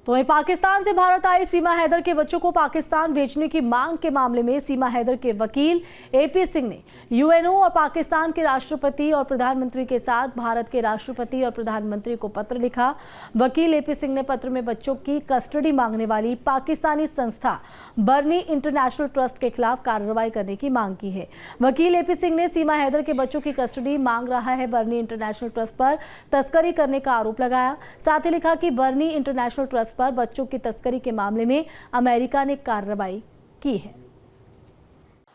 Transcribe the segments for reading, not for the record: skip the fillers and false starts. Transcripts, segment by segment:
तो वहीं पाकिस्तान से भारत आई सीमा हैदर के बच्चों को पाकिस्तान भेजने की मांग के मामले में सीमा हैदर के वकील एपी सिंह ने यूएनओ और पाकिस्तान के राष्ट्रपति और प्रधानमंत्री के साथ भारत के राष्ट्रपति और प्रधानमंत्री को पत्र लिखा। वकील एपी सिंह ने पत्र में बच्चों की कस्टडी मांगने वाली पाकिस्तानी संस्था बर्नी इंटरनेशनल ट्रस्ट के खिलाफ कार्रवाई करने की मांग की है। वकील एपी सिंह ने सीमा हैदर के बच्चों की कस्टडी मांग रहा है बर्नी इंटरनेशनल ट्रस्ट पर तस्करी करने का आरोप लगाया। साथ ही लिखा कि बर्नी इंटरनेशनल ट्रस्ट पर बच्चों की तस्करी के मामले में अमेरिका ने कार्रवाई की है।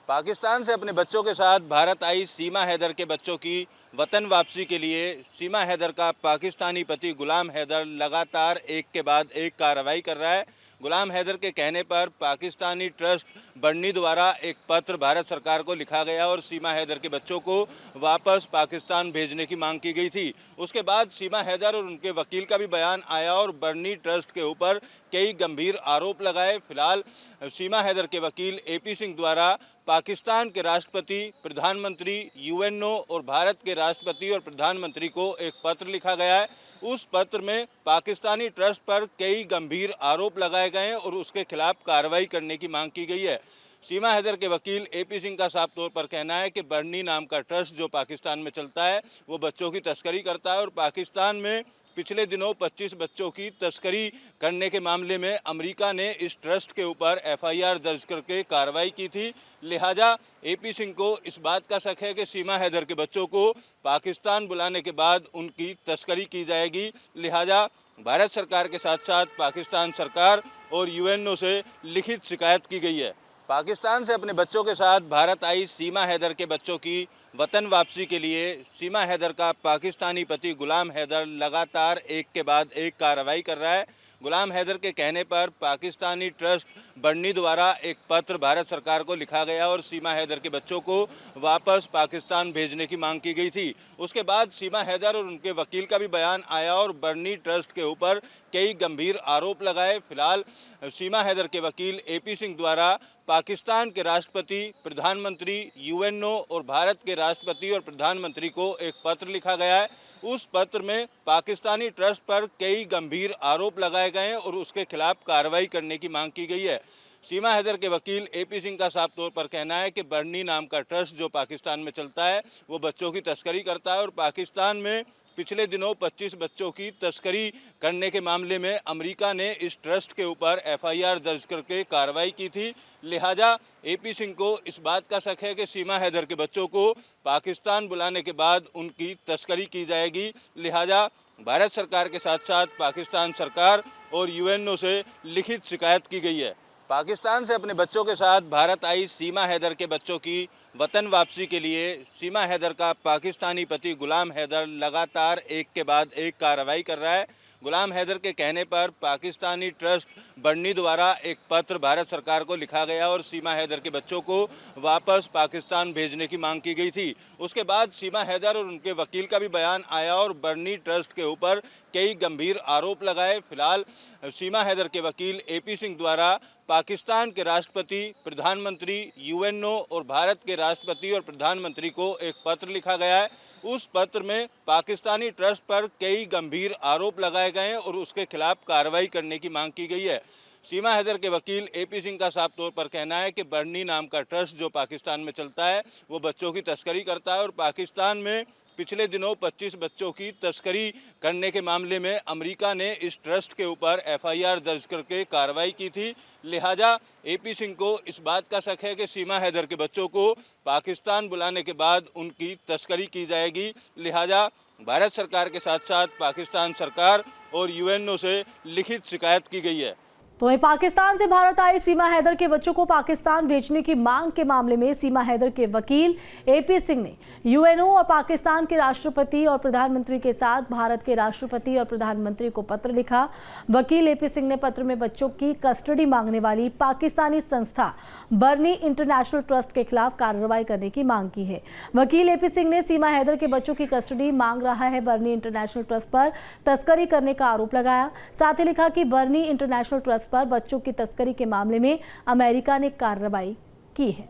पाकिस्तान से अपने बच्चों के साथ भारत आई सीमा हैदर के बच्चों की वतन वापसी के लिए सीमा हैदर का पाकिस्तानी पति गुलाम हैदर लगातार एक के बाद एक कार्रवाई कर रहा है। गुलाम हैदर के कहने पर पाकिस्तानी ट्रस्ट बर्नी द्वारा एक पत्र भारत सरकार को लिखा गया और सीमा हैदर के बच्चों को वापस पाकिस्तान भेजने की मांग की गई थी। उसके बाद सीमा हैदर और उनके वकील का भी बयान आया और बर्नी ट्रस्ट के ऊपर कई गंभीर आरोप लगाए। फिलहाल सीमा हैदर के वकील एपी सिंह द्वारा पाकिस्तान के राष्ट्रपति, प्रधानमंत्री, यूएनओ और भारत के राष्ट्रपति और प्रधानमंत्री को एक पत्र लिखा गया है। उस पत्र में पाकिस्तानी ट्रस्ट पर कई गंभीर आरोप लगाए गए हैं और उसके खिलाफ कार्रवाई करने की मांग की गई है। सीमा हैदर के वकील एपी सिंह का साफ तौर पर कहना है कि बर्नी नाम का ट्रस्ट जो पाकिस्तान में चलता है वो बच्चों की तस्करी करता है और पाकिस्तान में पिछले दिनों 25 बच्चों की तस्करी करने के मामले में अमेरिका ने इस ट्रस्ट के ऊपर एफआईआर दर्ज करके कार्रवाई की थी। लिहाजा एपी सिंह को इस बात का शक है कि सीमा हैदर के बच्चों को पाकिस्तान बुलाने के बाद उनकी तस्करी की जाएगी। लिहाजा भारत सरकार के साथ साथ पाकिस्तान सरकार और यूएनओ से लिखित शिकायत की गई है। पाकिस्तान से अपने बच्चों के साथ भारत आई सीमा हैदर के बच्चों की वतन वापसी के लिए सीमा हैदर का पाकिस्तानी पति गुलाम हैदर लगातार एक के बाद एक कार्रवाई कर रहा है। गुलाम हैदर के कहने पर पाकिस्तानी ट्रस्ट बर्नी द्वारा एक पत्र भारत सरकार को लिखा गया और सीमा हैदर के बच्चों को वापस पाकिस्तान भेजने की मांग की गई थी। उसके बाद सीमा हैदर और उनके वकील का भी बयान आया और बर्नी ट्रस्ट के ऊपर कई गंभीर आरोप लगाए। फिलहाल सीमा हैदर के वकील एपी सिंह द्वारा पाकिस्तान के राष्ट्रपति, प्रधानमंत्री, यूएनओ और भारत के राष्ट्रपति और प्रधानमंत्री को एक पत्र लिखा गया है। उस पत्र में पाकिस्तानी ट्रस्ट पर कई गंभीर आरोप लगाए गए हैं और उसके खिलाफ कार्रवाई करने की मांग की गई है। सीमा हैदर के वकील एपी सिंह का साफ तौर पर कहना है कि बर्नी नाम का ट्रस्ट जो पाकिस्तान में चलता है वो बच्चों की तस्करी करता है और पाकिस्तान में पिछले दिनों 25 बच्चों की तस्करी करने के मामले में अमेरिका ने इस ट्रस्ट के ऊपर एफआईआर दर्ज करके कार्रवाई की थी। लिहाजा एपी सिंह को इस बात का शक है कि सीमा हैदर के बच्चों को पाकिस्तान बुलाने के बाद उनकी तस्करी की जाएगी। लिहाजा भारत सरकार के साथ साथ पाकिस्तान सरकार और यूएनओ से लिखित शिकायत की गई है। पाकिस्तान से अपने बच्चों के साथ भारत आई सीमा हैदर के बच्चों की वतन वापसी के लिए सीमा हैदर का पाकिस्तानी पति गुलाम हैदर लगातार एक के बाद एक कार्रवाई कर रहा है। गुलाम हैदर के कहने पर पाकिस्तानी ट्रस्ट बर्नी द्वारा एक पत्र भारत सरकार को लिखा गया और सीमा हैदर के बच्चों को वापस पाकिस्तान भेजने की मांग की गई थी। उसके बाद सीमा हैदर और उनके वकील का भी बयान आया और बर्नी ट्रस्ट के ऊपर कई गंभीर आरोप लगाए। फिलहाल सीमा हैदर के वकील एपी सिंह द्वारा पाकिस्तान के राष्ट्रपति, प्रधानमंत्री, यूएनओ और भारत के राष्ट्रपति और प्रधानमंत्री को एक पत्र लिखा गया है। उस पत्र में पाकिस्तानी ट्रस्ट पर कई गंभीर आरोप लगाए गए हैं और उसके खिलाफ कार्रवाई करने की मांग की गई है। सीमा हैदर के वकील एपी सिंह का साफ तौर पर कहना है कि बर्नी नाम का ट्रस्ट जो पाकिस्तान में चलता है वो बच्चों की तस्करी करता है और पाकिस्तान में पिछले दिनों 25 बच्चों की तस्करी करने के मामले में अमेरिका ने इस ट्रस्ट के ऊपर एफआईआर दर्ज करके कार्रवाई की थी। लिहाजा एपी सिंह को इस बात का शक है कि सीमा हैदर के बच्चों को पाकिस्तान बुलाने के बाद उनकी तस्करी की जाएगी। लिहाजा भारत सरकार के साथ साथ पाकिस्तान सरकार और यूएनओ से लिखित शिकायत की गई है। तो वहीं पाकिस्तान से भारत आई सीमा हैदर के बच्चों को पाकिस्तान भेजने की मांग के मामले में सीमा हैदर के वकील एपी सिंह ने यूएनओ और पाकिस्तान के राष्ट्रपति और प्रधानमंत्री के साथ भारत के राष्ट्रपति और प्रधानमंत्री को पत्र लिखा। वकील एपी सिंह ने पत्र में बच्चों की कस्टडी मांगने वाली पाकिस्तानी संस्था बर्नी इंटरनेशनल ट्रस्ट के खिलाफ कार्रवाई करने की मांग की है। वकील एपी सिंह ने सीमा हैदर के बच्चों की कस्टडी मांग रहा है बर्नी इंटरनेशनल ट्रस्ट पर तस्करी करने का आरोप लगाया। साथ ही लिखा कि बर्नी इंटरनेशनल ट्रस्ट पर बच्चों की तस्करी के मामले में अमेरिका ने कार्रवाई की है।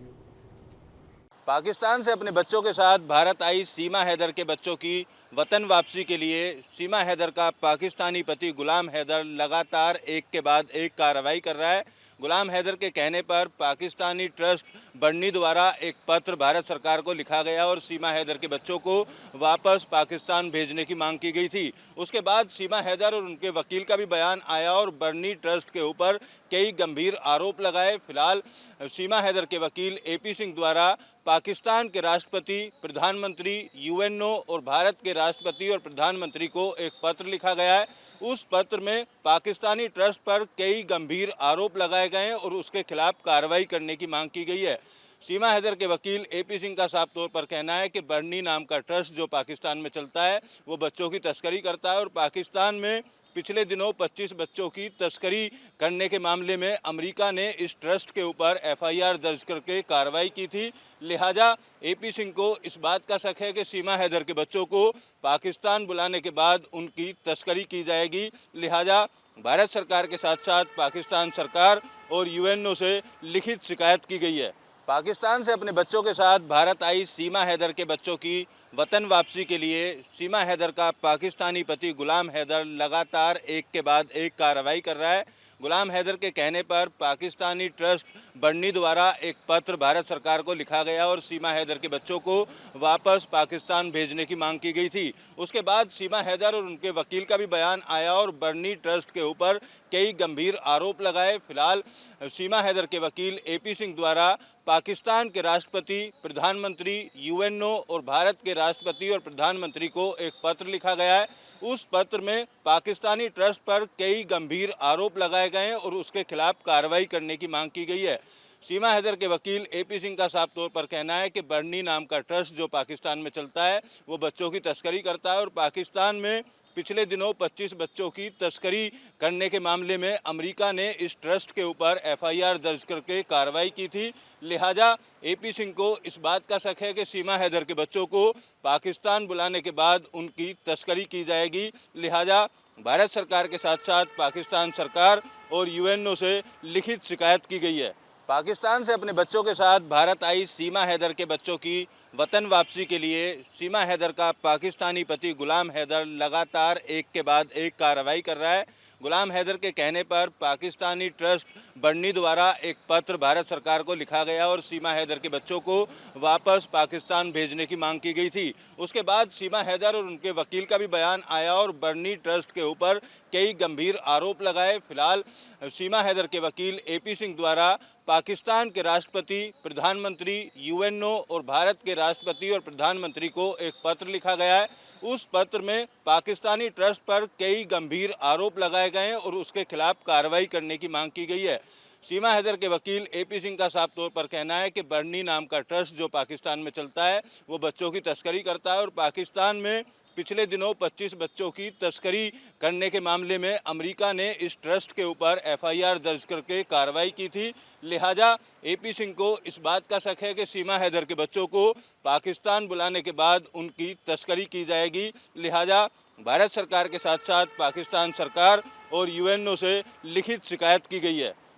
पाकिस्तान से अपने बच्चों के साथ भारत आई सीमा हैदर के बच्चों की वतन वापसी के लिए सीमा हैदर का पाकिस्तानी पति गुलाम हैदर लगातार एक के बाद एक कार्रवाई कर रहा है। गुलाम हैदर के कहने पर पाकिस्तानी ट्रस्ट बर्नी द्वारा एक पत्र भारत सरकार को लिखा गया और सीमा हैदर के बच्चों को वापस पाकिस्तान भेजने की मांग की गई थी। उसके बाद सीमा हैदर और उनके वकील का भी बयान आया और बर्नी ट्रस्ट के ऊपर कई गंभीर आरोप लगाए। फिलहाल सीमा हैदर के वकील AP सिंह द्वारा पाकिस्तान के राष्ट्रपति, प्रधानमंत्री, UNO और भारत के राष्ट्रपति और प्रधानमंत्री को एक पत्र लिखा गया है। उस पत्र में पाकिस्तानी ट्रस्ट पर कई गंभीर आरोप लगाए गए हैं और उसके खिलाफ कार्रवाई करने की मांग की गई है। सीमा हैदर के वकील AP सिंह का साफ तौर पर कहना है कि बर्नी नाम का ट्रस्ट जो पाकिस्तान में चलता है वो बच्चों की तस्करी करता है और पाकिस्तान में पिछले दिनों 25 बच्चों की तस्करी करने के मामले में अमेरिका ने इस ट्रस्ट के ऊपर FIR दर्ज करके कार्रवाई की थी। लिहाजा AP सिंह को इस बात का शक है कि सीमा हैदर के बच्चों को पाकिस्तान बुलाने के बाद उनकी तस्करी की जाएगी। लिहाजा भारत सरकार के साथ साथ पाकिस्तान सरकार और UNO से लिखित शिकायत की गई है। पाकिस्तान से अपने बच्चों के साथ भारत आई सीमा हैदर के बच्चों की वतन वापसी के लिए सीमा हैदर का पाकिस्तानी पति गुलाम हैदर लगातार एक के बाद एक कार्रवाई कर रहा है। गुलाम हैदर के कहने पर पाकिस्तानी ट्रस्ट बर्नी द्वारा एक पत्र भारत सरकार को लिखा गया और सीमा हैदर के बच्चों को वापस पाकिस्तान भेजने की मांग की गई थी। उसके बाद सीमा हैदर और उनके वकील का भी बयान आया और बर्नी ट्रस्ट के ऊपर कई गंभीर आरोप लगाए। फिलहाल सीमा हैदर के वकील AP सिंह द्वारा पाकिस्तान के राष्ट्रपति, प्रधानमंत्री, UNO और भारत के राष्ट्रपति और प्रधानमंत्री को एक पत्र लिखा गया है। उस पत्र में पाकिस्तानी ट्रस्ट पर कई गंभीर आरोप लगाए गए हैं और उसके खिलाफ कार्रवाई करने की मांग की गई है। सीमा हैदर के वकील AP सिंह का साफ तौर पर कहना है कि बर्नी नाम का ट्रस्ट जो पाकिस्तान में चलता है वो बच्चों की तस्करी करता है और पाकिस्तान में पिछले दिनों 25 बच्चों की तस्करी करने के मामले में अमेरिका ने इस ट्रस्ट के ऊपर FIR दर्ज करके कार्रवाई की थी। लिहाजा AP सिंह को इस बात का शक है कि सीमा हैदर के बच्चों को पाकिस्तान बुलाने के बाद उनकी तस्करी की जाएगी। लिहाजा भारत सरकार के साथ साथ पाकिस्तान सरकार और UNO से लिखित शिकायत की गई है। पाकिस्तान से अपने बच्चों के साथ भारत आई सीमा हैदर के बच्चों की वतन वापसी के लिए सीमा हैदर का पाकिस्तानी पति गुलाम हैदर लगातार एक के बाद एक कार्रवाई कर रहा है। गुलाम हैदर के कहने पर पाकिस्तानी ट्रस्ट बर्नी द्वारा एक पत्र भारत सरकार को लिखा गया और सीमा हैदर के बच्चों को वापस पाकिस्तान भेजने की मांग की गई थी। उसके बाद सीमा हैदर और उनके वकील का भी बयान आया और बर्नी ट्रस्ट के ऊपर कई गंभीर आरोप लगाए। फिलहाल सीमा हैदर के वकील AP सिंह द्वारा पाकिस्तान के राष्ट्रपति, प्रधानमंत्री, UNO और भारत के राष्ट्रपति और प्रधानमंत्री को एक पत्र लिखा गया है। उस पत्र में पाकिस्तानी ट्रस्ट पर कई गंभीर आरोप लगाए गए हैं और उसके खिलाफ कार्रवाई करने की मांग की गई है। सीमा हैदर के वकील AP सिंह का साफ तौर पर कहना है कि बर्नी नाम का ट्रस्ट जो पाकिस्तान में चलता है वो बच्चों की तस्करी करता है और पाकिस्तान में पिछले दिनों 25 बच्चों की तस्करी करने के मामले में अमेरिका ने इस ट्रस्ट के ऊपर FIR दर्ज करके कार्रवाई की थी। लिहाजा AP सिंह को इस बात का शक है कि सीमा हैदर के बच्चों को पाकिस्तान बुलाने के बाद उनकी तस्करी की जाएगी। लिहाजा भारत सरकार के साथ साथ पाकिस्तान सरकार और UNO से लिखित शिकायत की गई है।